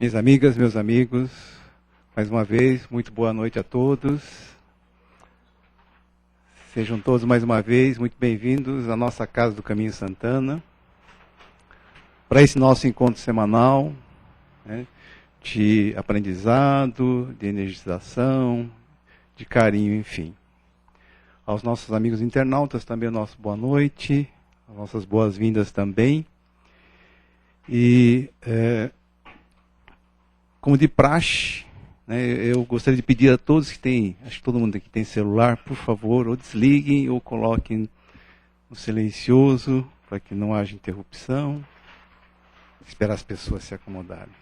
Minhas amigas, meus amigos, mais uma vez, muito boa noite a todos. Sejam todos mais uma vez muito bem-vindos à nossa Casa do Caminho Santana, para esse nosso encontro semanal, né, de aprendizado, de energização, de carinho, enfim. Aos nossos amigos internautas também o nosso boa noite, as nossas boas-vindas também. E, como de praxe, né, eu gostaria de pedir a todos que têm, acho que todo mundo aqui tem celular, por favor, ou desliguem ou coloquem no silencioso, para que não haja interrupção. Esperar as pessoas se acomodarem.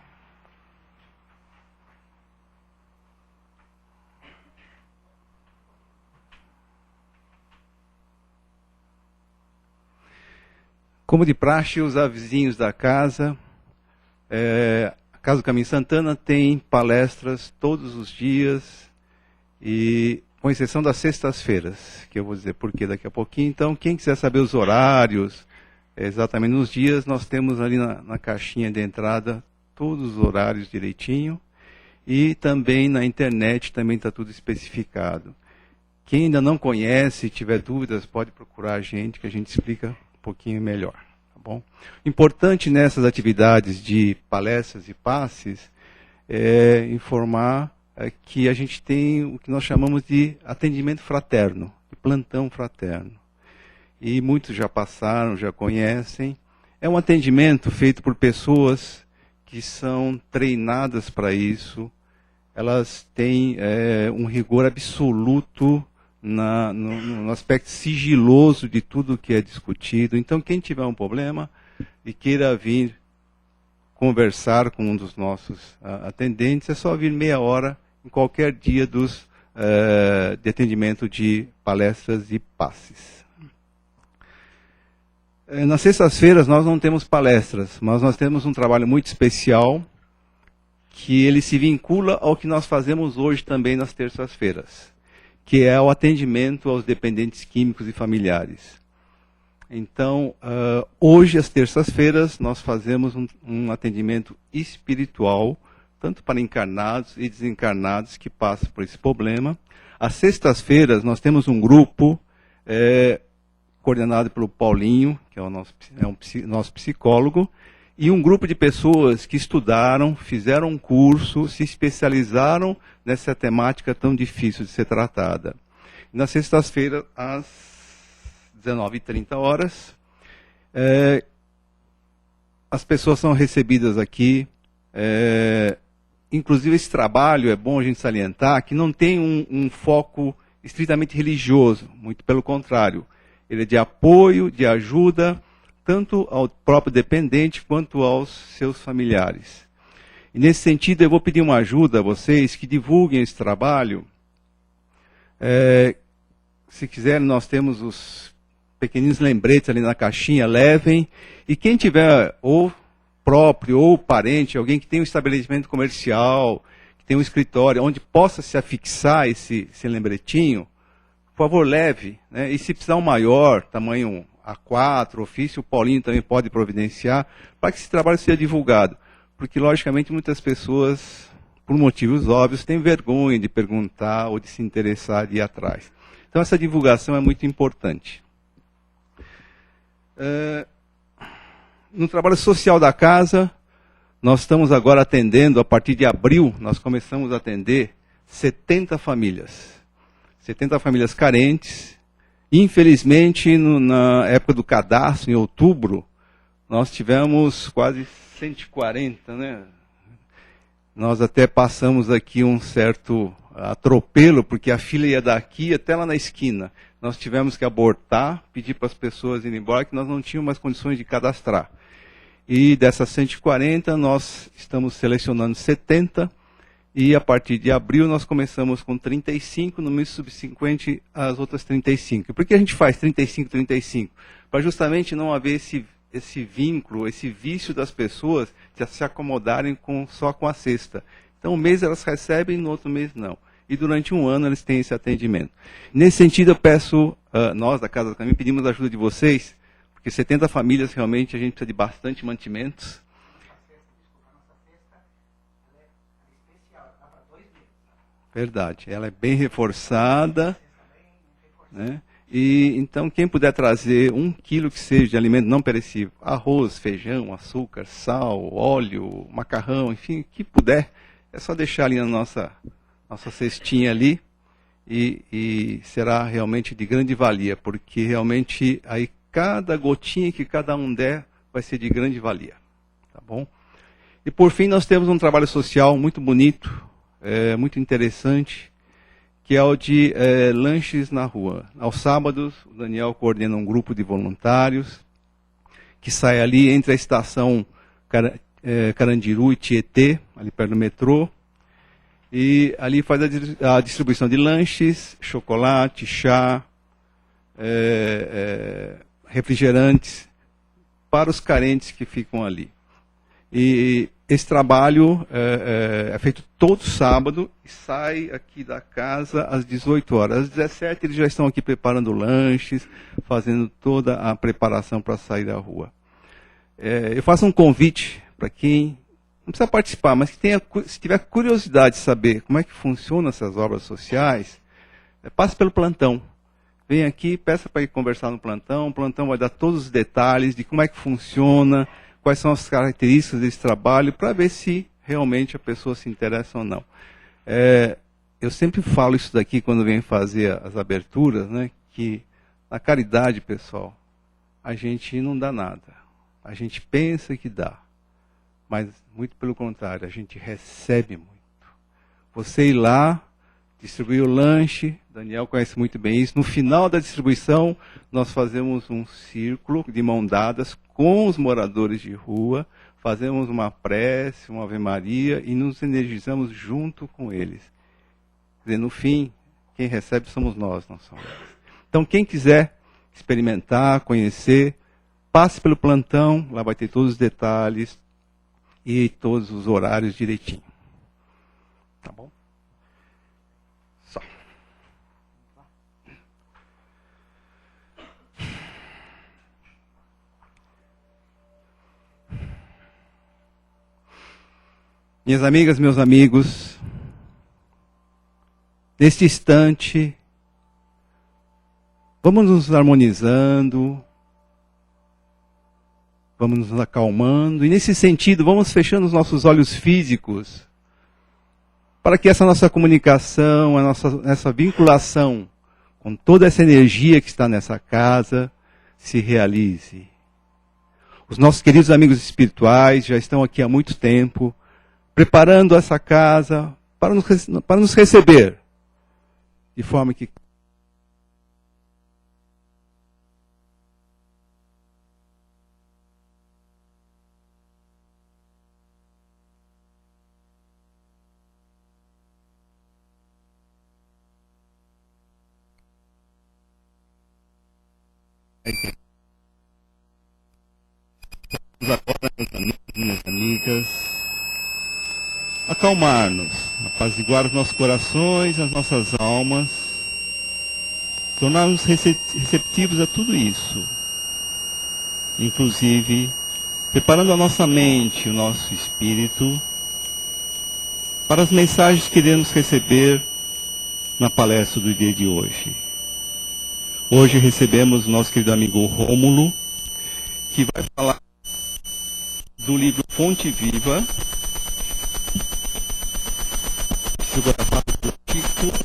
Como de praxe, os avizinhos da casa, a Casa do Caminho Santana tem palestras todos os dias, e com exceção das sextas-feiras, que eu vou dizer por quê daqui a pouquinho. Então, quem quiser saber os horários, exatamente nos dias, nós temos ali na caixinha de entrada todos os horários direitinho, e também na internet também está tudo especificado. Quem ainda não conhece, tiver dúvidas, pode procurar a gente, que a gente explica um pouquinho melhor. Tá bom? Importante nessas atividades de palestras e passes é informar que a gente tem o que nós chamamos de atendimento fraterno, de plantão fraterno. E muitos já passaram, já conhecem. É um atendimento feito por pessoas que são treinadas para isso. Elas têm um rigor absoluto no aspecto sigiloso de tudo que é discutido. Então, quem tiver um problema e queira vir conversar com um dos nossos atendentes, é só vir meia hora em qualquer dia de atendimento de palestras e passes. Nas sextas-feiras nós não temos palestras, mas nós temos um trabalho muito especial que ele se vincula ao que nós fazemos hoje também nas terças-feiras, que é o atendimento aos dependentes químicos e familiares. Então, hoje, às terças-feiras, nós fazemos um atendimento espiritual, tanto para encarnados e desencarnados que passam por esse problema. Às sextas-feiras, nós temos um grupo coordenado pelo Paulinho, que é o nosso psicólogo, e um grupo de pessoas que estudaram, fizeram um curso, se especializaram nessa temática tão difícil de ser tratada. Na sexta-feira, às 19h30, as pessoas são recebidas aqui. Inclusive, esse trabalho, é bom a gente salientar, que não tem um foco estritamente religioso, muito pelo contrário. Ele é de apoio, de ajuda, tanto ao próprio dependente quanto aos seus familiares. E nesse sentido, eu vou pedir uma ajuda a vocês que divulguem esse trabalho. Se quiserem, nós temos os pequeninos lembretes ali na caixinha, levem. E quem tiver, ou próprio, ou parente, alguém que tem um estabelecimento comercial, que tem um escritório, onde possa se afixar esse lembretinho, por favor, leve. Né? E se precisar um maior, tamanho A4, ofício, o Paulinho também pode providenciar, para que esse trabalho seja divulgado. Porque, logicamente, muitas pessoas, por motivos óbvios, têm vergonha de perguntar ou de se interessar, de ir atrás. Então, essa divulgação é muito importante. No trabalho social da casa, nós estamos agora atendendo, a partir de abril, nós começamos a atender 70 famílias. 70 famílias carentes. Infelizmente, na época do cadastro, em outubro, nós tivemos quase 140, né? Nós até passamos aqui um certo atropelo, porque a fila ia daqui até lá na esquina. Nós tivemos que abortar, pedir para as pessoas irem embora, que nós não tínhamos mais condições de cadastrar. E dessas 140, nós estamos selecionando 70, e a partir de abril nós começamos com 35, no mês subsequente as outras 35. Por que a gente faz 35, 35? Para justamente não haver esse vínculo, esse vício das pessoas de se acomodarem só com a sexta. Então, um mês elas recebem, no outro mês não. E durante um ano eles têm esse atendimento. Nesse sentido, eu peço, nós da Casa do Caminho, pedimos a ajuda de vocês, porque 70 famílias realmente a gente precisa de bastante mantimentos. Verdade. Ela é bem reforçada, né? E então quem puder trazer 1 quilo que seja de alimento não perecível, arroz, feijão, açúcar, sal, óleo, macarrão, enfim, o que puder, é só deixar ali na nossa cestinha ali e será realmente de grande valia, porque realmente aí cada gotinha que cada um der vai ser de grande valia, tá bom? E por fim nós temos um trabalho social muito bonito, muito interessante, que é o de lanches na rua. Aos sábados, o Daniel coordena um grupo de voluntários que sai ali entre a estação Carandiru e Tietê, ali perto do metrô, e ali faz a distribuição de lanches, chocolate, chá, refrigerantes para os carentes que ficam ali. E esse trabalho é feito todo sábado e sai aqui da casa às 18 horas. Às 17 eles já estão aqui preparando lanches, fazendo toda a preparação para sair da rua. Eu faço um convite para quem não precisa participar, mas que se tiver curiosidade de saber como é que funcionam essas obras sociais, passe pelo plantão. Vem aqui, peça para ir conversar no plantão. O plantão vai dar todos os detalhes de como é que funciona, quais são as características desse trabalho, para ver se realmente a pessoa se interessa ou não. Eu sempre falo isso daqui quando venho fazer as aberturas, né, que na caridade, pessoal, a gente não dá nada. A gente pensa que dá, mas muito pelo contrário, a gente recebe muito. Você ir lá, distribuir o lanche, Daniel conhece muito bem isso. No final da distribuição, nós fazemos um círculo de mão dadas com os moradores de rua, fazemos uma prece, uma Ave Maria e nos energizamos junto com eles. Quer dizer, no fim, quem recebe somos nós, não somos eles. Então, quem quiser experimentar, conhecer, passe pelo plantão, lá vai ter todos os detalhes e todos os horários direitinho. Tá bom? Só. Minhas amigas, meus amigos, neste instante, vamos nos harmonizando, vamos nos acalmando, e nesse sentido, vamos fechando os nossos olhos físicos, para que essa nossa comunicação, essa vinculação com toda essa energia que está nessa casa, se realize. Os nossos queridos amigos espirituais já estão aqui há muito tempo, preparando essa casa para nos receber, de forma que agora, meus amigos, minhas amigas, acalmar-nos, apaziguar os nossos corações, as nossas almas, tornar-nos receptivos a tudo isso, inclusive preparando a nossa mente, o nosso espírito, para as mensagens que iremos receber na palestra do dia de hoje. Hoje recebemos o nosso querido amigo Rômulo, que vai falar do livro Fonte Viva, psicografado por Chico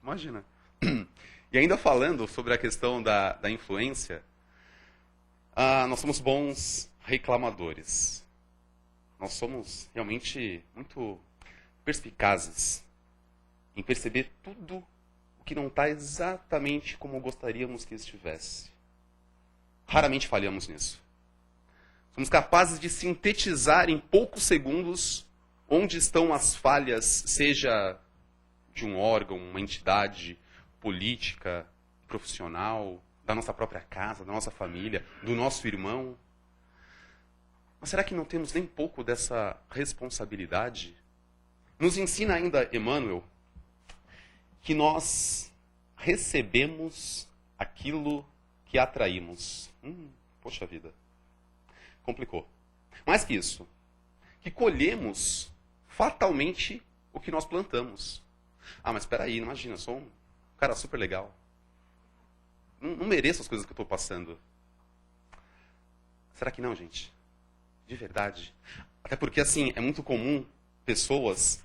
Imagina. E ainda falando sobre a questão da influência, nós somos bons reclamadores. Nós somos realmente muito perspicazes em perceber tudo o que não está exatamente como gostaríamos que estivesse. Raramente falhamos nisso. Somos capazes de sintetizar em poucos segundos onde estão as falhas, seja de um órgão, uma entidade política, profissional, da nossa própria casa, da nossa família, do nosso irmão. Mas será que não temos nem pouco dessa responsabilidade? Nos ensina ainda Emmanuel que nós recebemos aquilo que atraímos. Poxa vida, complicou. Mais que isso, que colhemos fatalmente o que nós plantamos. Mas espera aí, imagina, eu sou um cara super legal. Não mereço as coisas que eu estou passando. Será que não, gente? De verdade. Até porque, assim, é muito comum pessoas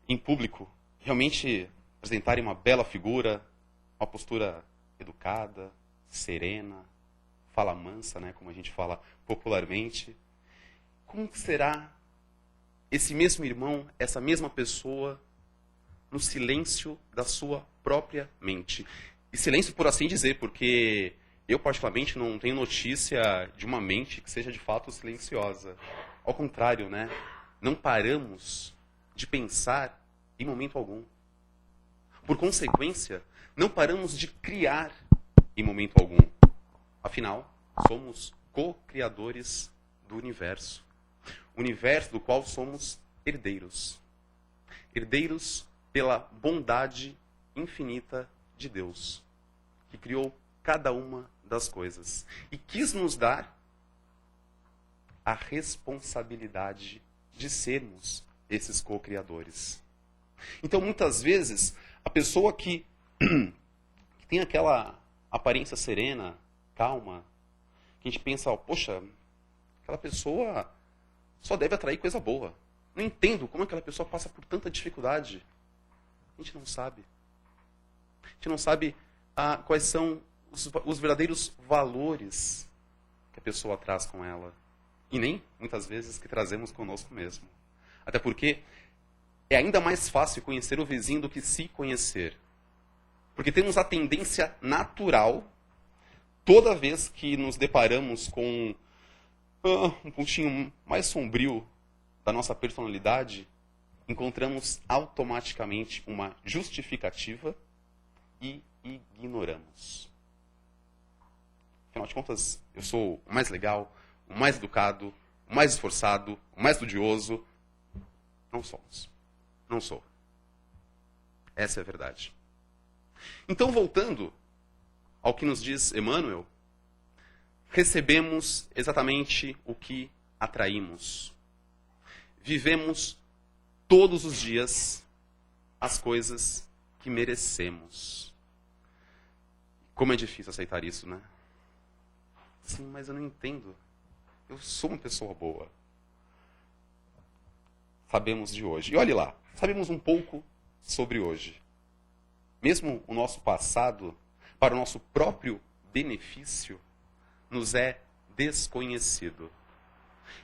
em público realmente apresentarem uma bela figura, uma postura educada, serena, fala mansa, né, como a gente fala popularmente. Como será esse mesmo irmão, essa mesma pessoa, no silêncio da sua própria mente? E silêncio por assim dizer, porque eu particularmente não tenho notícia de uma mente que seja de fato silenciosa. Ao contrário, né? Não paramos de pensar em momento algum. Por consequência, não paramos de criar em momento algum. Afinal, somos co-criadores do universo. Universo do qual somos herdeiros. Herdeiros pela bondade infinita de Deus, que criou cada uma das coisas e quis nos dar a responsabilidade de sermos esses co-criadores. Então, muitas vezes, a pessoa que tem aquela aparência serena, calma, que a gente pensa, poxa, aquela pessoa só deve atrair coisa boa. Não entendo como aquela pessoa passa por tanta dificuldade. A gente não sabe. A gente não sabe quais são os verdadeiros valores que a pessoa traz com ela. E nem, muitas vezes, que trazemos conosco mesmo. Até porque é ainda mais fácil conhecer o vizinho do que se conhecer. Porque temos a tendência natural, toda vez que nos deparamos com um pontinho mais sombrio da nossa personalidade, encontramos automaticamente uma justificativa e ignoramos. Afinal de contas, eu sou o mais legal, o mais educado, o mais esforçado, o mais estudioso. Não somos. Não sou. Essa é a verdade. Então, voltando ao que nos diz Emmanuel, recebemos exatamente o que atraímos. Vivemos todos os dias as coisas que merecemos. Como é difícil aceitar isso, né? Sim, mas eu não entendo. Eu sou uma pessoa boa. Sabemos de hoje. E olhe lá, sabemos um pouco sobre hoje. Mesmo o nosso passado, para o nosso próprio benefício, nos é desconhecido.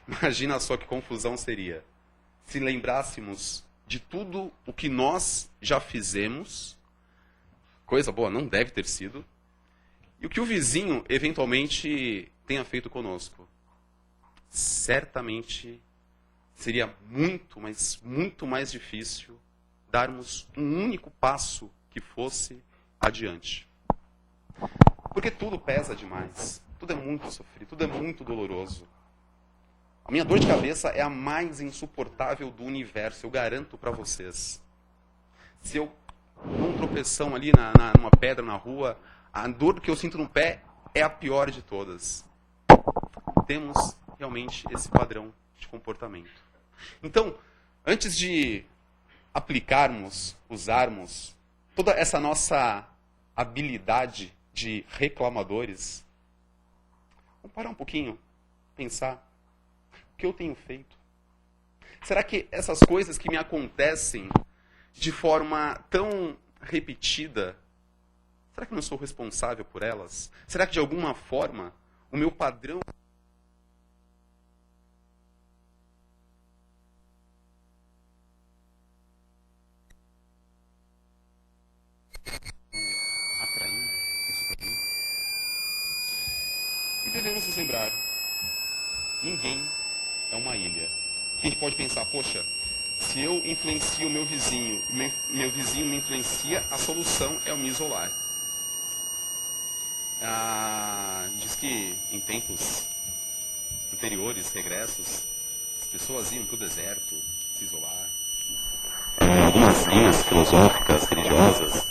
Imagina só que confusão seria se lembrássemos de tudo o que nós já fizemos, coisa boa não deve ter sido, e o que o vizinho eventualmente tenha feito conosco. Certamente seria muito, mas muito mais difícil darmos um único passo que fosse adiante. Porque tudo pesa demais, tudo é muito sofrido, tudo é muito doloroso. A minha dor de cabeça é a mais insuportável do universo, eu garanto para vocês. Se eu dou um tropeção ali numa pedra na rua, a dor que eu sinto no pé é a pior de todas. Temos realmente esse padrão de comportamento. Então, antes de aplicarmos, usarmos toda essa nossa habilidade de reclamadores, vamos parar um pouquinho, pensar. O que eu tenho feito? Será que essas coisas que me acontecem de forma tão repetida, será que eu não sou responsável por elas? Será que, de alguma forma, o meu padrão... atraindo isso para mim? E devemos nos lembrar, ninguém é uma ilha. A gente pode pensar, poxa, se eu influencio o meu vizinho me influencia, a solução é eu me isolar. Diz que em tempos anteriores, regressos, as pessoas iam para o deserto se isolar. Algumas linhas filosóficas, religiosas,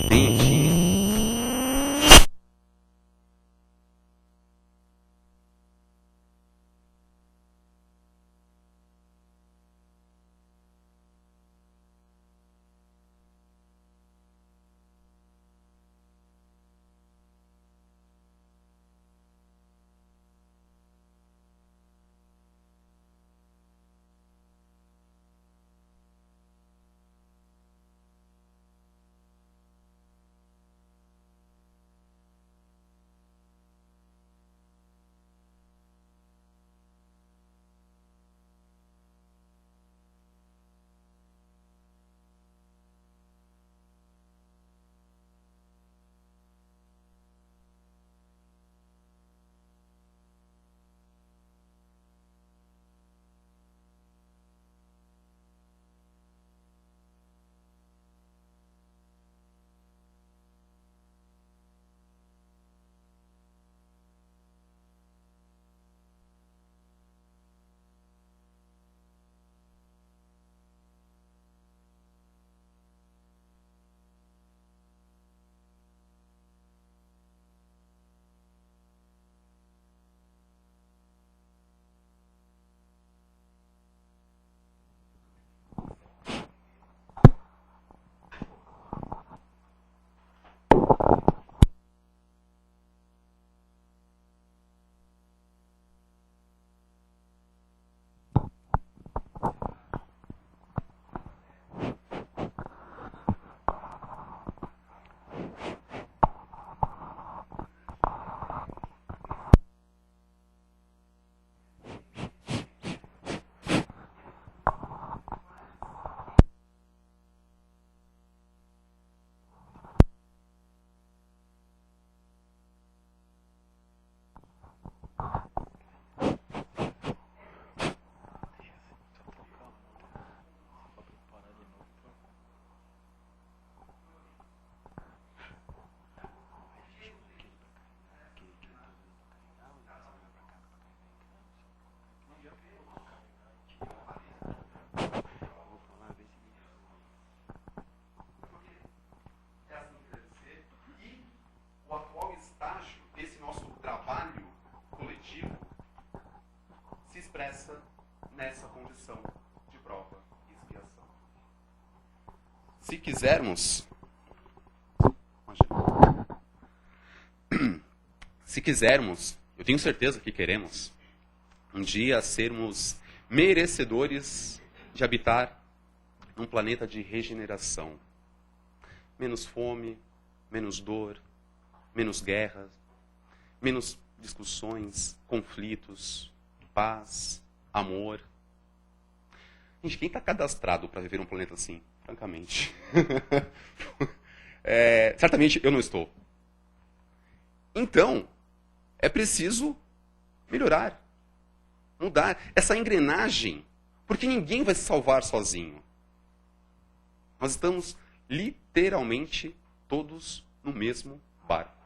tem aqui. Expressa nessa condição de prova e expiação. Se quisermos, eu tenho certeza que queremos, um dia sermos merecedores de habitar num planeta de regeneração. Menos fome, menos dor, menos guerras, menos discussões, conflitos, paz, amor. Gente, quem está cadastrado para viver um planeta assim? Francamente. Certamente eu não estou. Então, é preciso melhorar, mudar essa engrenagem, porque ninguém vai se salvar sozinho. Nós estamos literalmente todos no mesmo barco.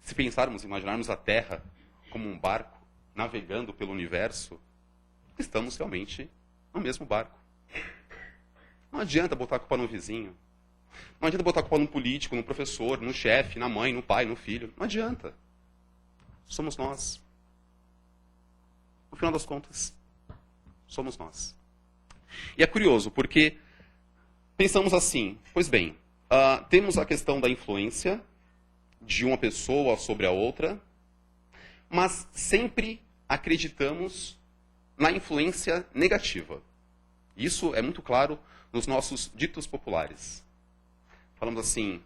Se pensarmos, imaginarmos a Terra como um barco, navegando pelo universo, estamos realmente no mesmo barco. Não adianta botar a culpa no vizinho. Não adianta botar a culpa no político, no professor, no chefe, na mãe, no pai, no filho. Não adianta. Somos nós. No final das contas, somos nós. E é curioso, porque pensamos assim, pois bem, temos a questão da influência de uma pessoa sobre a outra, mas sempre acreditamos na influência negativa. Isso é muito claro nos nossos ditos populares. Falamos assim,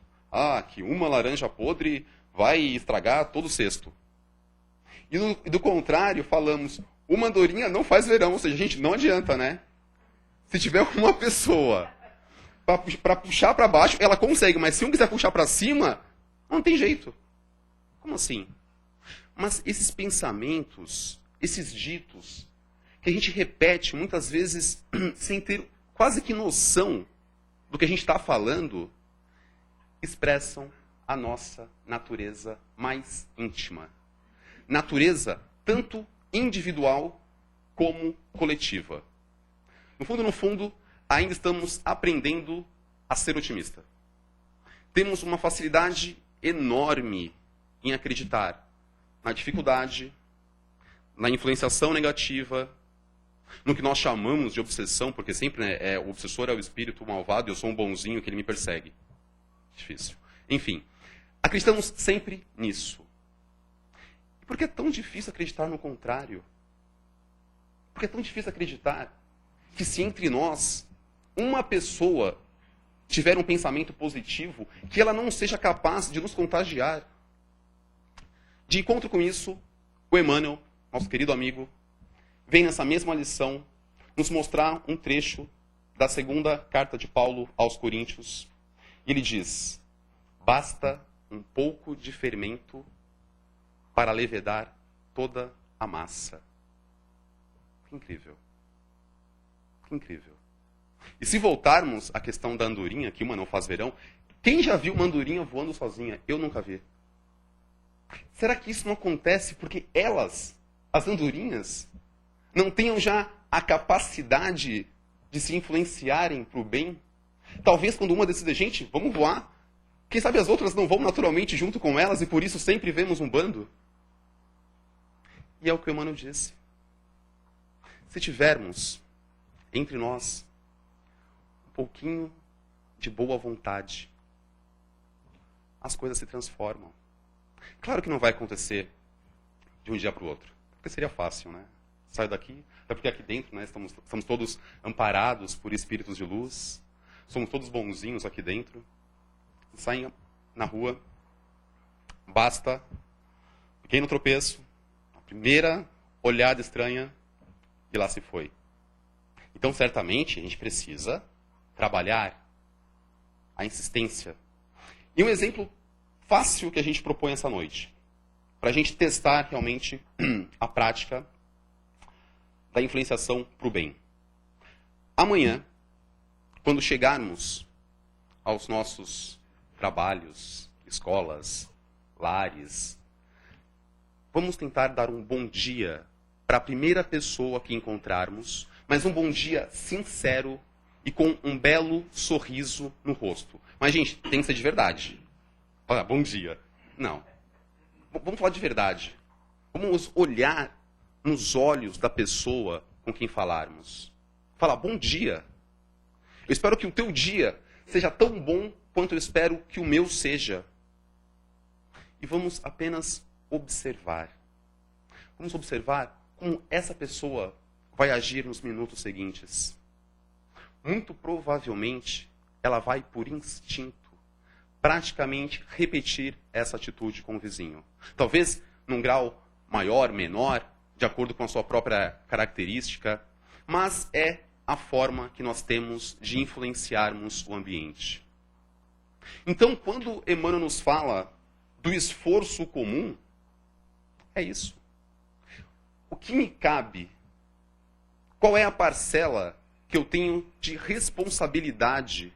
que uma laranja podre vai estragar todo o cesto. E do contrário, falamos, uma andorinha não faz verão. Ou seja, gente, não adianta, né? Se tiver uma pessoa para puxar para baixo, ela consegue. Mas se um quiser puxar para cima, não tem jeito. Como assim? Mas esses pensamentos, esses ditos, que a gente repete muitas vezes sem ter quase que noção do que a gente está falando, expressam a nossa natureza mais íntima. Natureza tanto individual como coletiva. No fundo, ainda estamos aprendendo a ser otimista. Temos uma facilidade enorme em acreditar na dificuldade, na influenciação negativa, no que nós chamamos de obsessão, porque sempre o obsessor é o espírito malvado e eu sou um bonzinho que ele me persegue. Difícil. Enfim, acreditamos sempre nisso. E por que é tão difícil acreditar no contrário? Por que é tão difícil acreditar que se entre nós uma pessoa tiver um pensamento positivo, que ela não seja capaz de nos contagiar? De encontro com isso, o Emmanuel, nosso querido amigo, vem nessa mesma lição nos mostrar um trecho da segunda carta de Paulo aos Coríntios. E ele diz, basta um pouco de fermento para levedar toda a massa. Que incrível. Que incrível. E se voltarmos à questão da andorinha, que uma não faz verão, quem já viu uma andorinha voando sozinha? Eu nunca vi. Será que isso não acontece porque elas, as andorinhas, não tenham já a capacidade de se influenciarem para o bem? Talvez quando uma decide, gente, vamos voar. Quem sabe as outras não vão naturalmente junto com elas e por isso sempre vemos um bando? E é o que o Emmanuel disse. Se tivermos entre nós um pouquinho de boa vontade, as coisas se transformam. Claro que não vai acontecer de um dia para o outro, porque seria fácil, né? Saio daqui, até porque aqui dentro, né, estamos todos amparados por espíritos de luz, somos todos bonzinhos aqui dentro, saem na rua, basta pequeno tropeço, a primeira olhada estranha e lá se foi. Então, certamente, a gente precisa trabalhar a insistência. E um exemplo fácil que a gente propõe essa noite, para a gente testar realmente a prática da influenciação para o bem. Amanhã, quando chegarmos aos nossos trabalhos, escolas, lares, vamos tentar dar um bom dia para a primeira pessoa que encontrarmos, mas um bom dia sincero e com um belo sorriso no rosto. Mas, gente, tem que ser de verdade. Olha, bom dia. Não. Vamos falar de verdade. Vamos olhar nos olhos da pessoa com quem falarmos. Falar, bom dia. Eu espero que o teu dia seja tão bom quanto eu espero que o meu seja. E vamos apenas observar. Vamos observar como essa pessoa vai agir nos minutos seguintes. Muito provavelmente, ela vai por instinto praticamente repetir essa atitude com o vizinho. Talvez num grau maior, menor, de acordo com a sua própria característica, mas é a forma que nós temos de influenciarmos o ambiente. Então, quando Emmanuel nos fala do esforço comum, é isso. O que me cabe? Qual é a parcela que eu tenho de responsabilidade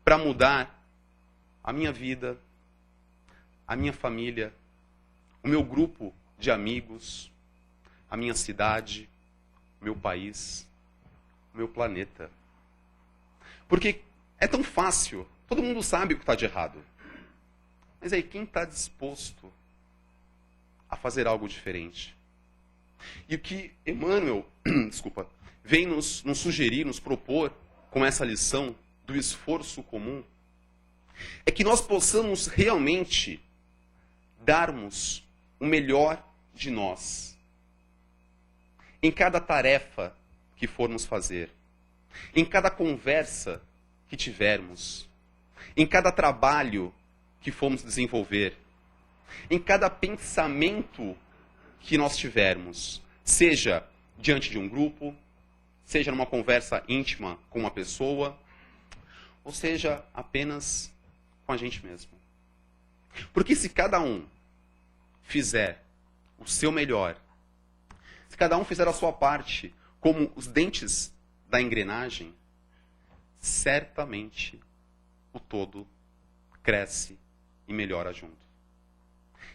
para mudar a minha vida, a minha família, o meu grupo de amigos, a minha cidade, o meu país, o meu planeta? Porque é tão fácil, todo mundo sabe o que está de errado. Mas aí, quem está disposto a fazer algo diferente? E o que Emmanuel, vem nos sugerir, nos propor com essa lição do esforço comum, é que nós possamos realmente darmos o melhor de nós em cada tarefa que formos fazer. em cada conversa que tivermos, em cada trabalho que fomos desenvolver, em cada pensamento que nós tivermos, seja diante de um grupo, seja numa conversa íntima com uma pessoa, ou seja apenas com a gente mesmo. Porque se cada um fizer o seu melhor, se cada um fizer a sua parte como os dentes da engrenagem, certamente o todo cresce e melhora junto.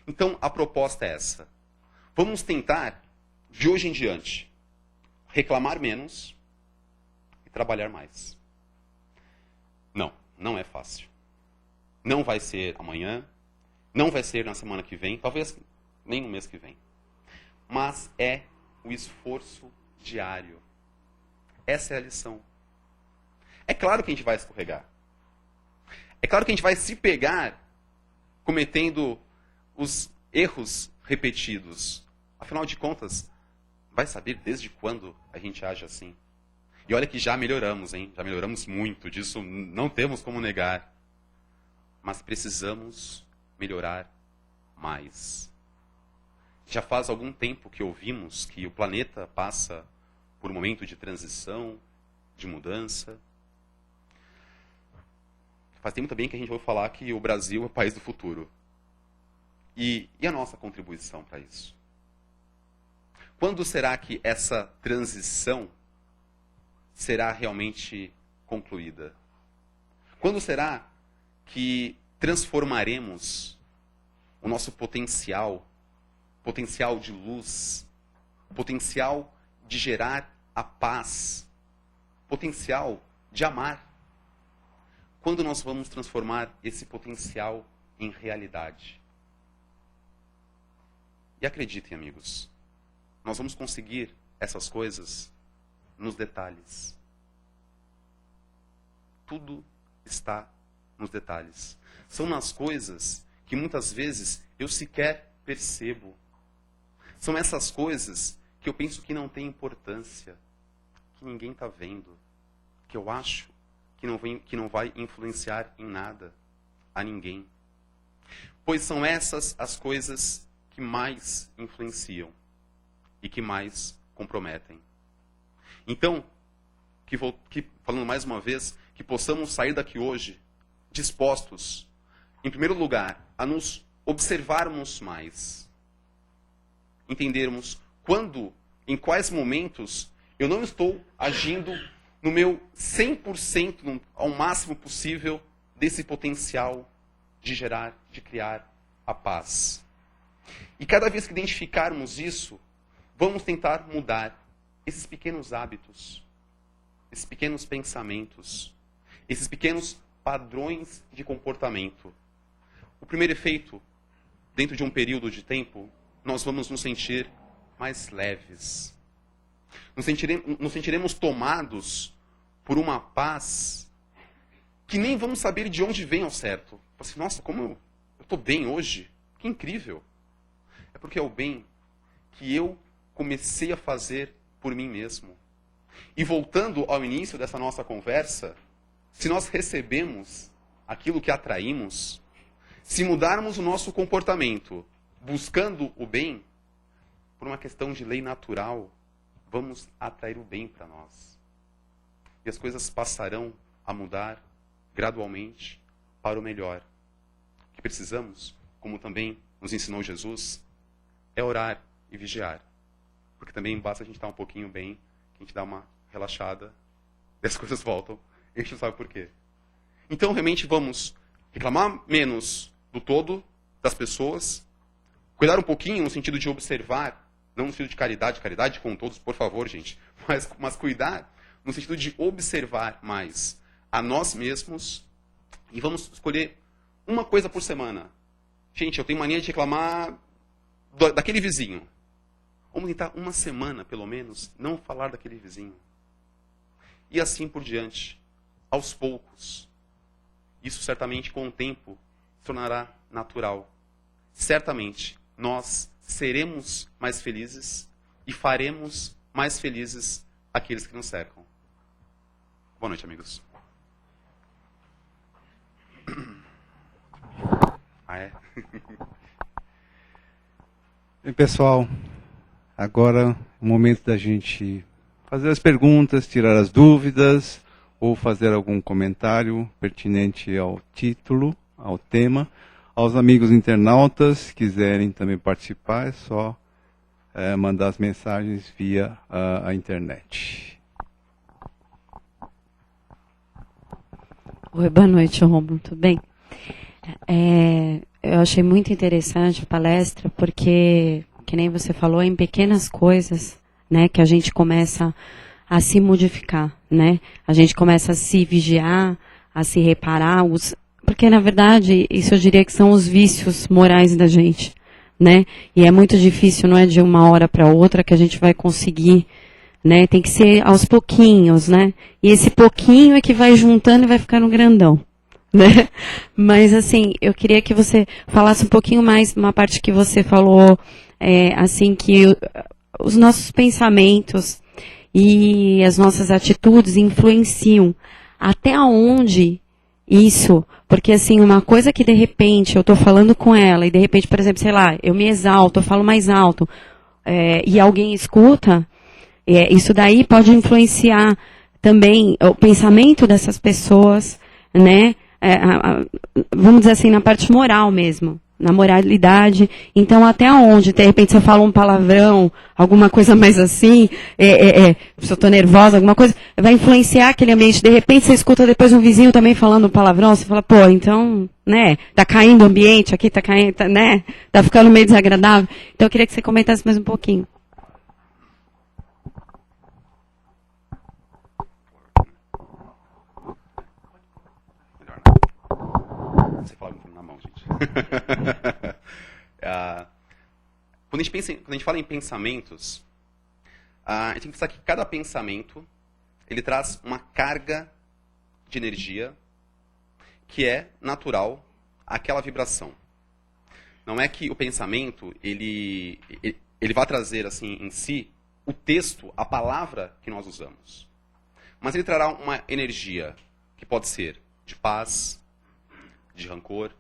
Então, a proposta é essa. Vamos tentar, de hoje em diante, reclamar menos e trabalhar mais. Não é fácil. Não vai ser amanhã, não vai ser na semana que vem, talvez nem no mês que vem. Mas é o esforço diário. Essa é a lição. É claro que a gente vai escorregar. É claro que a gente vai se pegar cometendo os erros repetidos. Afinal de contas, vai saber desde quando a gente age assim. E olha que já melhoramos, hein? Já melhoramos muito, disso não temos como negar. Mas precisamos melhorar mais. Já faz algum tempo que ouvimos que o planeta passa por um momento de transição, de mudança. Faz tempo também que a gente ouve falar que o Brasil é o país do futuro. E a nossa contribuição para isso? Quando será que essa transição será realmente concluída? Quando será que transformaremos o nosso potencial de luz, potencial de gerar a paz, potencial de amar? Quando nós vamos transformar esse potencial em realidade? E acreditem, amigos, nós vamos conseguir essas coisas nos detalhes. Tudo está nos detalhes. São nas coisas que muitas vezes eu sequer percebo. São essas coisas que eu penso que não têm importância, que ninguém está vendo, que eu acho que não vai influenciar em nada a ninguém. Pois são essas as coisas que mais influenciam e que mais comprometem. Então, falando mais uma vez, que possamos sair daqui hoje dispostos, em primeiro lugar, a nos observarmos mais. Entendermos quando, em quais momentos, eu não estou agindo no meu 100%, ao máximo possível, desse potencial de gerar, de criar a paz. E cada vez que identificarmos isso, vamos tentar mudar esses pequenos hábitos, esses pequenos pensamentos, esses pequenos padrões de comportamento. O primeiro efeito, dentro de um período de tempo, nós vamos nos sentir mais leves. Nos sentiremos tomados por uma paz que nem vamos saber de onde vem ao certo. Assim, nossa, como eu estou bem hoje? Que incrível! É porque é o bem que eu comecei a fazer por mim mesmo. E voltando ao início dessa nossa conversa, se nós recebemos aquilo que atraímos, se mudarmos o nosso comportamento buscando o bem, por uma questão de lei natural, vamos atrair o bem para nós. E as coisas passarão a mudar gradualmente para o melhor. O que precisamos, como também nos ensinou Jesus, é orar e vigiar. Porque também basta a gente estar um pouquinho bem, que a gente dá uma relaxada, e as coisas voltam, e a gente não sabe por quê. Então, realmente, vamos reclamar menos do todo, das pessoas, cuidar um pouquinho no sentido de observar, não no sentido de caridade com todos, por favor, gente, mas cuidar no sentido de observar mais a nós mesmos, e vamos escolher uma coisa por semana. Gente, eu tenho mania de reclamar daquele vizinho. Vamos tentar uma semana, pelo menos, não falar daquele vizinho. E assim por diante, aos poucos. Isso certamente com o tempo se tornará natural. Certamente nós seremos mais felizes e faremos mais felizes aqueles que nos cercam. Boa noite, amigos. Ah, é? Bem, pessoal, agora é o momento da gente fazer as perguntas, tirar as dúvidas ou fazer algum comentário pertinente ao título, ao tema. Aos amigos internautas, se quiserem também participar, é só mandar as mensagens via a internet. Oi, boa noite, Rômulo, tudo bem? Eu achei muito interessante a palestra, porque, que nem você falou, em pequenas coisas, né, que a gente começa a se modificar, né? A gente começa a se vigiar, a se reparar, porque, na verdade, isso eu diria que são os vícios morais da gente, né? E é muito difícil, não é de uma hora para outra que a gente vai conseguir, né? Tem que ser aos pouquinhos, né? E esse pouquinho é que vai juntando e vai ficando grandão, né? Mas, assim, eu queria que você falasse um pouquinho mais, uma parte que você falou, assim, que os nossos pensamentos e as nossas atitudes influenciam até onde isso, porque assim, uma coisa que de repente eu estou falando com ela e de repente, por exemplo, sei lá, eu me exalto, eu falo mais alto e alguém escuta, isso daí pode influenciar também o pensamento dessas pessoas, né? Vamos dizer assim, na parte moral mesmo, na moralidade. Então, até onde, de repente, você fala um palavrão, alguma coisa mais assim, se eu estou nervosa, alguma coisa, vai influenciar aquele ambiente. De repente, você escuta depois um vizinho também falando um palavrão, você fala, pô, então, né, tá caindo o ambiente aqui, tá caindo, né, tá ficando meio desagradável. Então, eu queria que você comentasse mais um pouquinho. Você fala com o na mão, gente. Quando a gente fala em pensamentos, a gente tem que pensar que cada pensamento ele traz uma carga de energia que é natural àquela vibração. Não é que o pensamento ele vai trazer assim em si o texto, a palavra que nós usamos, mas ele trará uma energia que pode ser de paz, de rancor,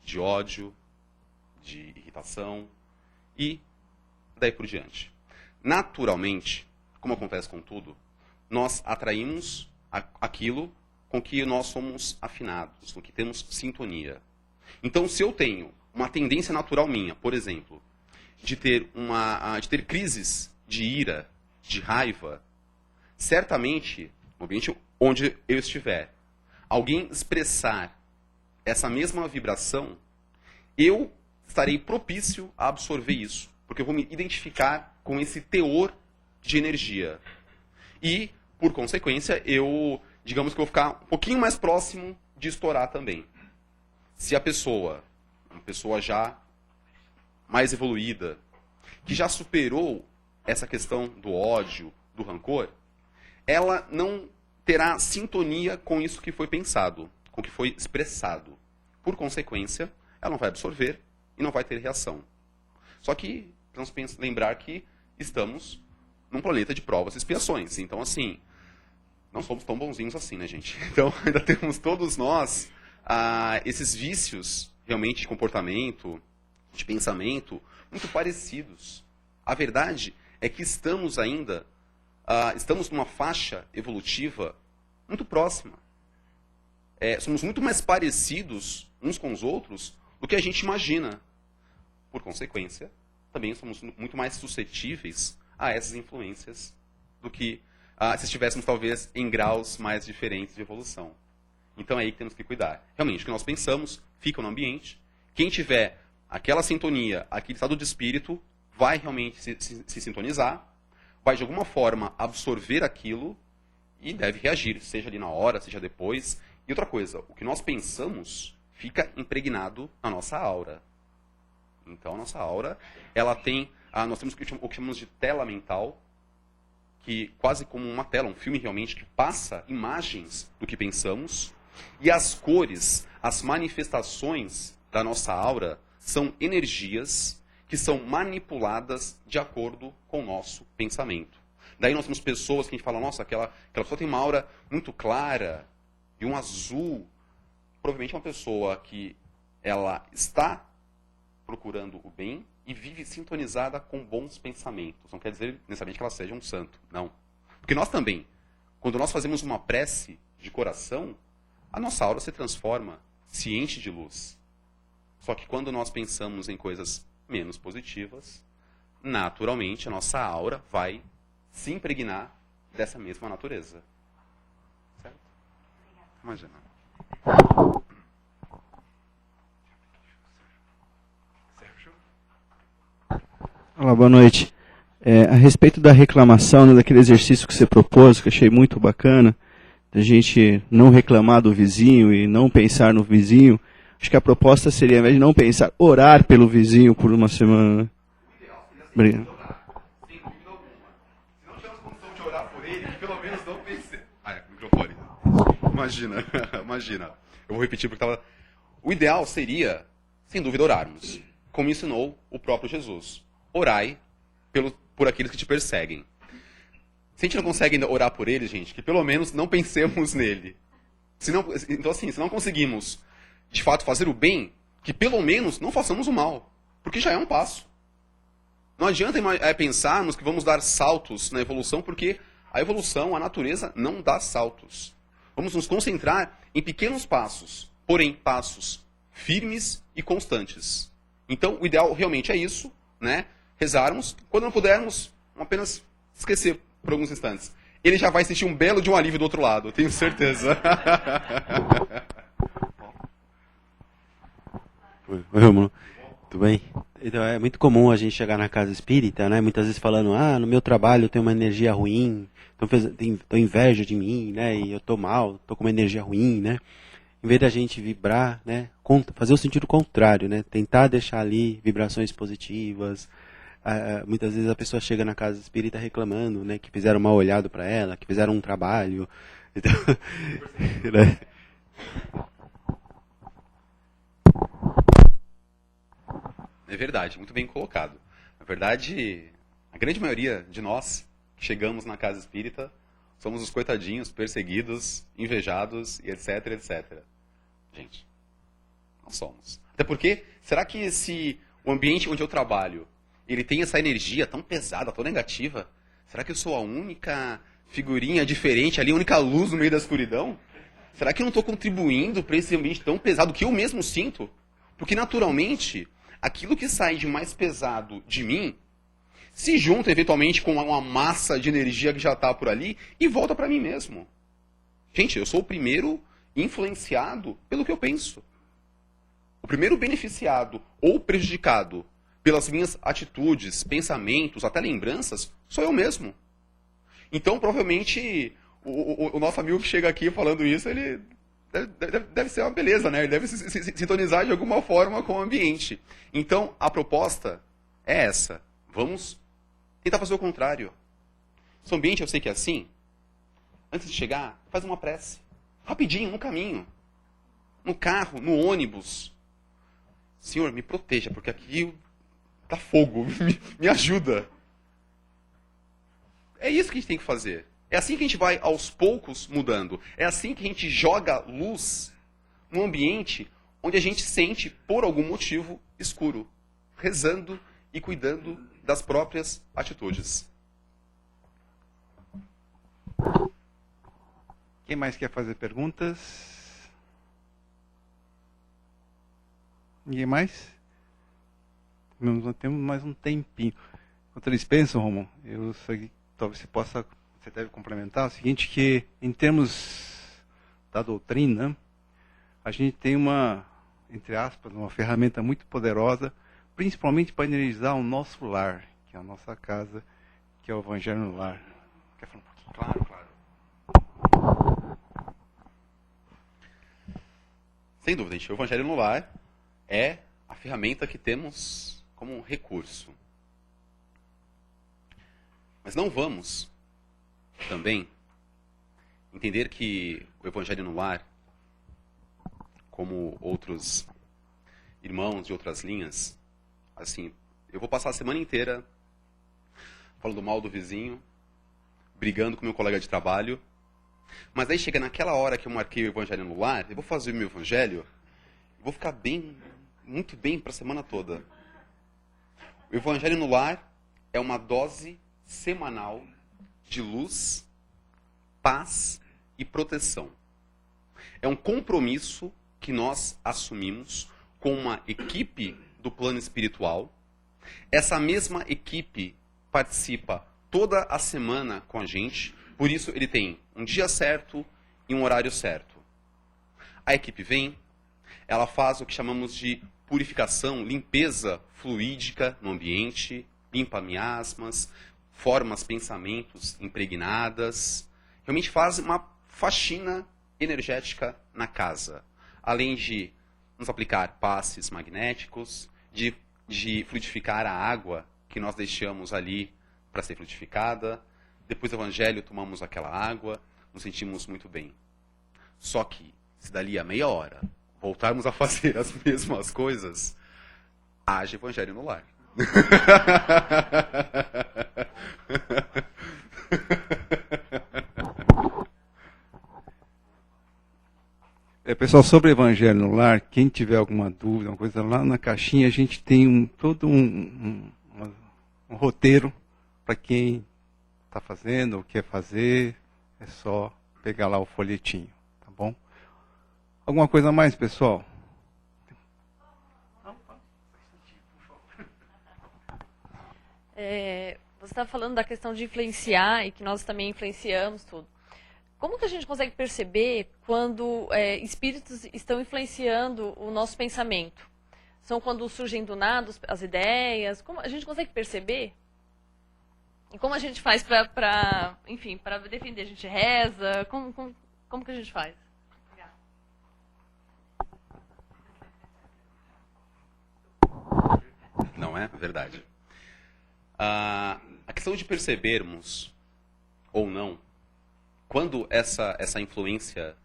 de ódio, de irritação e daí por diante. Naturalmente, como acontece com tudo, nós atraímos aquilo com que nós somos afinados, com que temos sintonia. Então, se eu tenho uma tendência natural minha, por exemplo, de ter crises de ira, de raiva, certamente, no ambiente onde eu estiver, alguém expressar essa mesma vibração, eu estarei propício a absorver isso, porque eu vou me identificar com esse teor de energia. E, por consequência, digamos que eu vou ficar um pouquinho mais próximo de estourar também. Se a pessoa, uma pessoa já mais evoluída, que já superou essa questão do ódio, do rancor, ela não terá sintonia com isso que foi pensado, com o que foi expressado. Por consequência, ela não vai absorver e não vai ter reação. Só que vamos lembrar que estamos num planeta de provas e expiações. Então, assim, não somos tão bonzinhos assim, né, gente? Então, ainda temos todos nós esses vícios realmente de comportamento, de pensamento, muito parecidos. A verdade é que estamos ainda, estamos numa faixa evolutiva muito próxima. Somos muito mais parecidos uns com os outros do que a gente imagina. Por consequência, também somos muito mais suscetíveis a essas influências do que se estivéssemos, talvez, em graus mais diferentes de evolução. Então é aí que temos que cuidar. Realmente, o que nós pensamos fica no ambiente. Quem tiver aquela sintonia, aquele estado de espírito, vai realmente se sintonizar, vai de alguma forma absorver aquilo e deve reagir, seja ali na hora, seja depois. E outra coisa, o que nós pensamos fica impregnado na nossa aura. Então, a nossa aura, ela tem, nós temos o que chamamos de tela mental, que quase como uma tela, um filme realmente que passa imagens do que pensamos, e as cores, as manifestações da nossa aura são energias que são manipuladas de acordo com o nosso pensamento. Daí nós temos pessoas que a gente fala, nossa, aquela pessoa tem uma aura muito clara e um azul. Provavelmente é uma pessoa que ela está procurando o bem e vive sintonizada com bons pensamentos. Não quer dizer necessariamente que ela seja um santo, não. Porque nós também, quando nós fazemos uma prece de coração, a nossa aura se transforma, se enche de luz. Só que quando nós pensamos em coisas menos positivas, naturalmente a nossa aura vai se impregnar dessa mesma natureza. Certo? Imagina. Olá, boa noite. A respeito da reclamação, né, daquele exercício que você propôs, que eu achei muito bacana, da gente não reclamar do vizinho e não pensar no vizinho, acho que a proposta seria, ao invés de não pensar, orar pelo vizinho por uma semana. Obrigado. Sem dúvida alguma. Se não tivermos condição de orar por ele, pelo menos não pense. Microfone. Imagina. Eu vou repetir porque estava... O ideal seria, sem dúvida, orarmos. Como ensinou o próprio Jesus. Orai por aqueles que te perseguem. Se a gente não consegue ainda orar por eles, gente, que pelo menos não pensemos nele. Então, assim, se não conseguimos, de fato, fazer o bem, que pelo menos não façamos o mal. Porque já é um passo. Não adianta pensarmos que vamos dar saltos na evolução, porque a evolução, a natureza, não dá saltos. Vamos nos concentrar em pequenos passos, porém passos firmes e constantes. Então, o ideal realmente é isso, né? Rezarmos. Quando não pudermos, apenas esquecer por alguns instantes. Ele já vai sentir um belo de um alívio do outro lado, eu tenho certeza. Oi, Romulo. Tudo bem? Então, é muito comum a gente chegar na casa espírita, né? Muitas vezes falando, no meu trabalho eu tenho uma energia ruim, tô inveja de mim, né? E eu tô mal, tô com uma energia ruim, né? Em vez da gente vibrar, né? Fazer o sentido contrário, né? Tentar deixar ali vibrações positivas. Muitas vezes a pessoa chega na casa espírita reclamando, né? Que fizeram mal olhado para ela, que fizeram um trabalho. Então, né? É verdade, muito bem colocado. Na verdade, a grande maioria de nós que chegamos na casa espírita somos os coitadinhos, perseguidos, invejados e etc, etc. Gente, não somos. Até porque, será que se o ambiente onde eu trabalho, ele tem essa energia tão pesada, tão negativa, será que eu sou a única figurinha diferente ali, a única luz no meio da escuridão? Será que eu não estou contribuindo para esse ambiente tão pesado que eu mesmo sinto? Porque, naturalmente, aquilo que sai de mais pesado de mim se junta eventualmente com uma massa de energia que já está por ali e volta para mim mesmo. Gente, eu sou o primeiro influenciado pelo que eu penso. O primeiro beneficiado ou prejudicado pelas minhas atitudes, pensamentos, até lembranças, sou eu mesmo. Então, provavelmente, o nosso amigo que chega aqui falando isso, ele deve ser uma beleza, né? Ele deve se sintonizar de alguma forma com o ambiente. Então, a proposta é essa. Vamos tentar fazer o contrário. Se o ambiente eu sei que é assim, antes de chegar, faz uma prece. Rapidinho, no caminho. No carro, no ônibus. Senhor, me proteja, porque aqui tá fogo. Me ajuda. É isso que a gente tem que fazer. É assim que a gente vai, aos poucos, mudando. É assim que a gente joga luz num ambiente onde a gente sente, por algum motivo, escuro. Rezando e cuidando das próprias atitudes. Quem mais quer fazer perguntas? Ninguém mais? Temos mais um tempinho. Enquanto eles pensam, Romulo, talvez você deve complementar o seguinte, que em termos da doutrina, a gente tem uma, entre aspas, uma ferramenta muito poderosa, principalmente para energizar o nosso lar, que é a nossa casa, que é o Evangelho no Lar. Quer falar um pouquinho? Claro. Sem dúvida, gente. O Evangelho no Lar é a ferramenta que temos como um recurso. Mas não vamos também entender que o Evangelho no Lar, como outros irmãos de outras linhas, assim, eu vou passar a semana inteira falando mal do vizinho, brigando com meu colega de trabalho. Mas aí chega naquela hora que eu marquei o Evangelho no Lar, eu vou fazer o meu Evangelho, eu vou ficar bem, muito bem para a semana toda. O Evangelho no Lar é uma dose semanal de luz, paz e proteção. É um compromisso que nós assumimos com uma equipe do plano espiritual. Essa mesma equipe participa toda a semana com a gente, por isso ele tem um dia certo e um horário certo. A equipe vem, ela faz o que chamamos de purificação, limpeza fluídica no ambiente, limpa miasmas, forma os pensamentos impregnadas, realmente faz uma faxina energética na casa, além de nos aplicar passes magnéticos, de fluidificar a água que nós deixamos ali para ser fluidificada. Depois do Evangelho, tomamos aquela água, nos sentimos muito bem. Só que, se dali a meia hora voltarmos a fazer as mesmas coisas, haja Evangelho no Lar. Pessoal, sobre o Evangelho no Lar, quem tiver alguma dúvida, uma coisa, lá na caixinha a gente tem todo um roteiro para quem está fazendo ou quer fazer, é só pegar lá o folhetinho, tá bom? Alguma coisa a mais, pessoal? Você está falando da questão de influenciar e que nós também influenciamos tudo. Como que a gente consegue perceber quando espíritos estão influenciando o nosso pensamento? São quando surgem do nada as ideias? Como a gente consegue perceber? E como a gente faz para defender? A gente reza? Como que a gente faz? Não é? Verdade. A questão de percebermos ou não, quando essa influência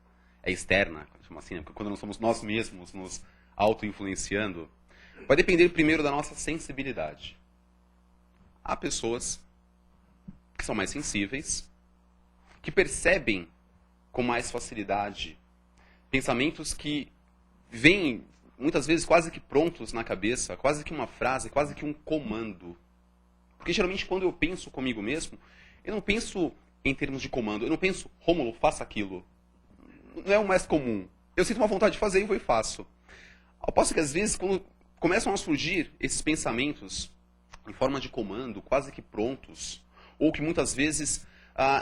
é externa, assim, quando não somos nós mesmos nos auto-influenciando, vai depender primeiro da nossa sensibilidade. Há pessoas que são mais sensíveis, que percebem com mais facilidade pensamentos que vêm muitas vezes quase que prontos na cabeça, quase que uma frase, quase que um comando. Porque geralmente quando eu penso comigo mesmo, eu não penso em termos de comando, eu não penso, Rômulo, faça aquilo. Não é o mais comum. Eu sinto uma vontade de fazer e vou e faço. Ao passo que às vezes, quando começam a surgir esses pensamentos em forma de comando, quase que prontos, ou que muitas vezes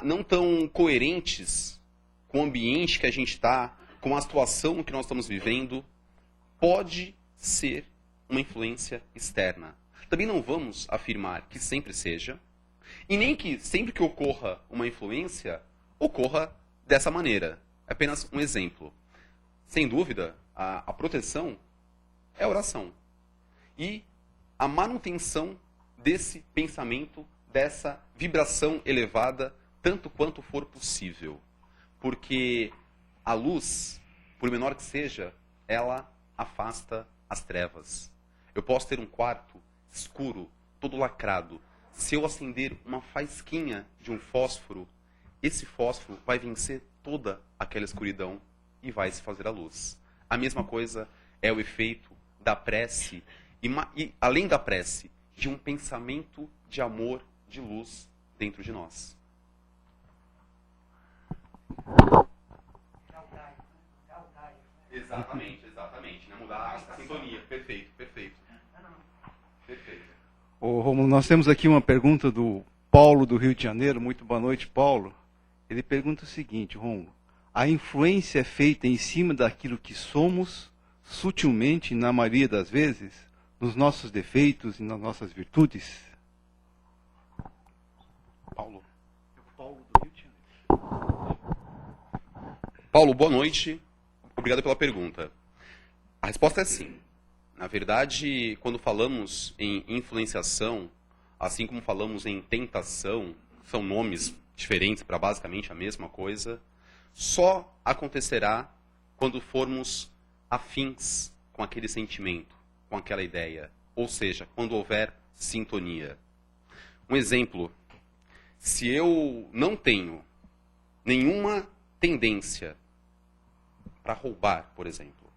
não tão coerentes com o ambiente que a gente está, com a situação que nós estamos vivendo, pode ser uma influência externa. Também não vamos afirmar que sempre seja, e nem que sempre que ocorra uma influência, ocorra dessa maneira. É apenas um exemplo. Sem dúvida, a proteção é a oração. E a manutenção desse pensamento, dessa vibração elevada, tanto quanto for possível. Porque a luz, por menor que seja, ela afasta as trevas. Eu posso ter um quarto escuro, todo lacrado. Se eu acender uma faisquinha de um fósforo, esse fósforo vai vencer toda aquela escuridão e vai se fazer a luz. A mesma coisa é o efeito da prece e além da prece, de um pensamento de amor, de luz dentro de nós. Exatamente. Né? Mudar a sintonia. Perfeito. Ô, Romulo, nós temos aqui uma pergunta do Paulo, do Rio de Janeiro. Muito boa noite, Paulo. Ele pergunta o seguinte, Romulo: a influência é feita em cima daquilo que somos, sutilmente, na maioria das vezes, nos nossos defeitos e nas nossas virtudes? Paulo do Rio de Janeiro. Paulo, boa noite. Obrigado pela pergunta. A resposta é sim. Na verdade, quando falamos em influenciação, assim como falamos em tentação, são nomes diferentes para basicamente a mesma coisa, só acontecerá quando formos afins com aquele sentimento, com aquela ideia. Ou seja, quando houver sintonia. Um exemplo: se eu não tenho nenhuma tendência para roubar, por exemplo,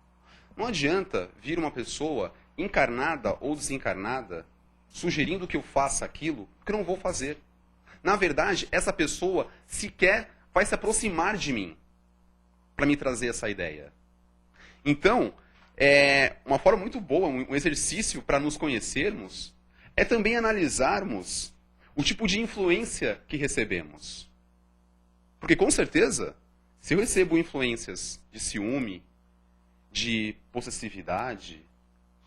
não adianta vir uma pessoa encarnada ou desencarnada sugerindo que eu faça aquilo que eu não vou fazer. Na verdade, essa pessoa sequer vai se aproximar de mim para me trazer essa ideia. Então, uma forma muito boa, um exercício para nos conhecermos, é também analisarmos o tipo de influência que recebemos. Porque, com certeza, se eu recebo influências de ciúme, de possessividade,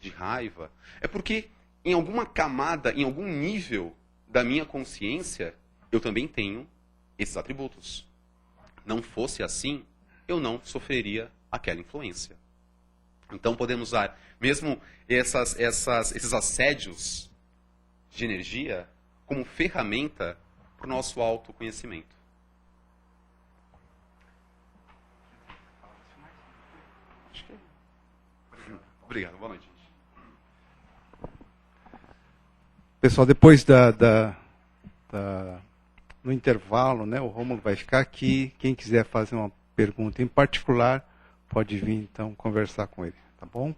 de raiva, é porque em alguma camada, em algum nível da minha consciência, eu também tenho esses atributos. Não fosse assim, eu não sofreria aquela influência. Então podemos usar mesmo esses assédios de energia como ferramenta para o nosso autoconhecimento. Obrigado, boa noite. Pessoal, depois no intervalo, né, o Rômulo vai ficar aqui. Quem quiser fazer uma pergunta em particular, pode vir então conversar com ele, tá bom?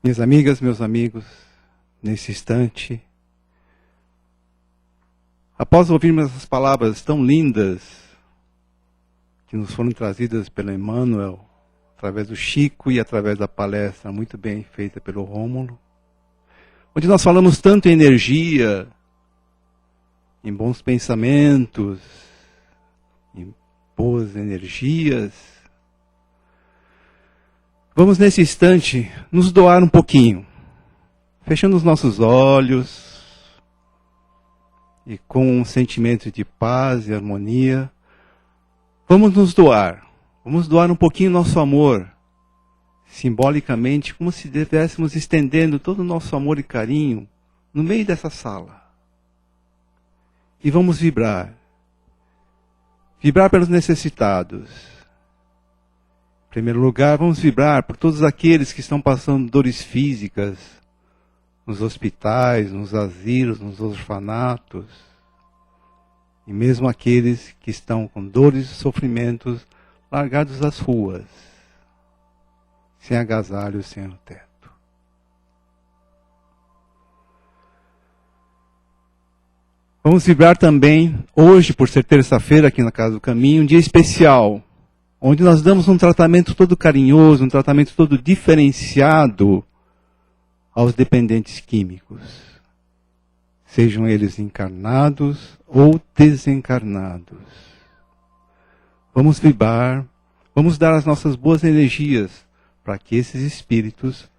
Minhas amigas, meus amigos, nesse instante, após ouvirmos essas palavras tão lindas que nos foram trazidas pelo Emmanuel, através do Chico e através da palestra muito bem feita pelo Rômulo, onde nós falamos tanto em energia, em bons pensamentos, em boas energias, vamos nesse instante nos doar um pouquinho, fechando os nossos olhos e com um sentimento de paz e harmonia, vamos nos doar. Vamos doar um pouquinho nosso amor, simbolicamente, como se estivéssemos estendendo todo o nosso amor e carinho no meio dessa sala. E vamos vibrar. Vibrar pelos necessitados. Em primeiro lugar, vamos vibrar por todos aqueles que estão passando dores físicas, nos hospitais, nos asilos, nos orfanatos, e mesmo aqueles que estão com dores e sofrimentos largados às ruas, sem agasalho, sem o teto. Vamos vibrar também, hoje, por ser terça-feira aqui na Casa do Caminho, um dia especial, onde nós damos um tratamento todo carinhoso, um tratamento todo diferenciado aos dependentes químicos, sejam eles encarnados ou desencarnados. Vamos vibrar, vamos dar as nossas boas energias para que esses espíritos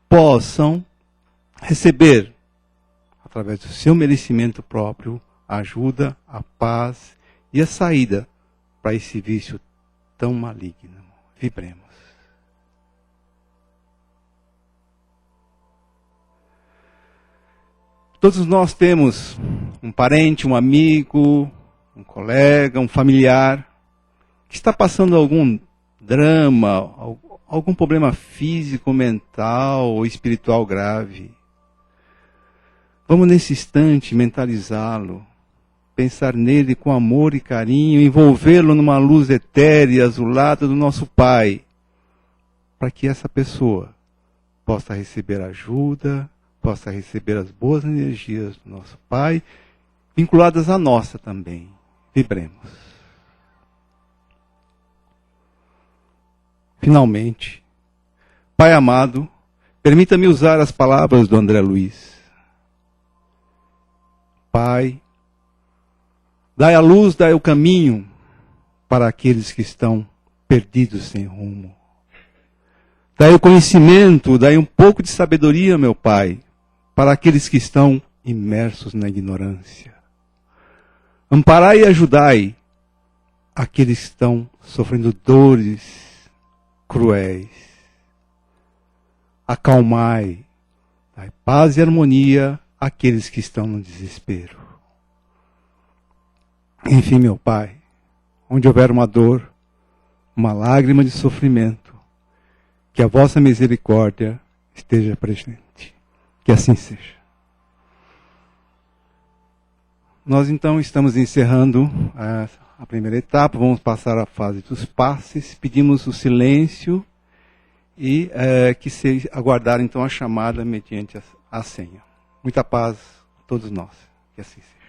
possam receber, através do seu merecimento próprio, a ajuda, a paz e a saída para esse vício tão maligno. Vibremos. Todos nós temos um parente, um amigo, um colega, um familiar que está passando algum drama, algum problema físico, mental ou espiritual grave. Vamos nesse instante mentalizá-lo, pensar nele com amor e carinho, envolvê-lo numa luz etérea, azulada do nosso Pai, para que essa pessoa possa receber ajuda, possa receber as boas energias do nosso Pai, vinculadas à nossa também. Vibremos. Finalmente, Pai amado, permita-me usar as palavras do André Luiz. Pai, dai a luz, dai o caminho para aqueles que estão perdidos sem rumo. Dai o conhecimento, dai um pouco de sabedoria, meu Pai, para aqueles que estão imersos na ignorância. Amparai e ajudai aqueles que estão sofrendo dores cruéis. Acalmai, dai paz e harmonia aqueles que estão no desespero. Enfim, meu Pai, onde houver uma dor, uma lágrima de sofrimento, que a vossa misericórdia esteja presente. Que assim seja. Nós então estamos encerrando a primeira etapa, vamos passar à fase dos passes, pedimos o silêncio e que se aguardar então a chamada mediante a senha. Muita paz a todos nós, que assim seja.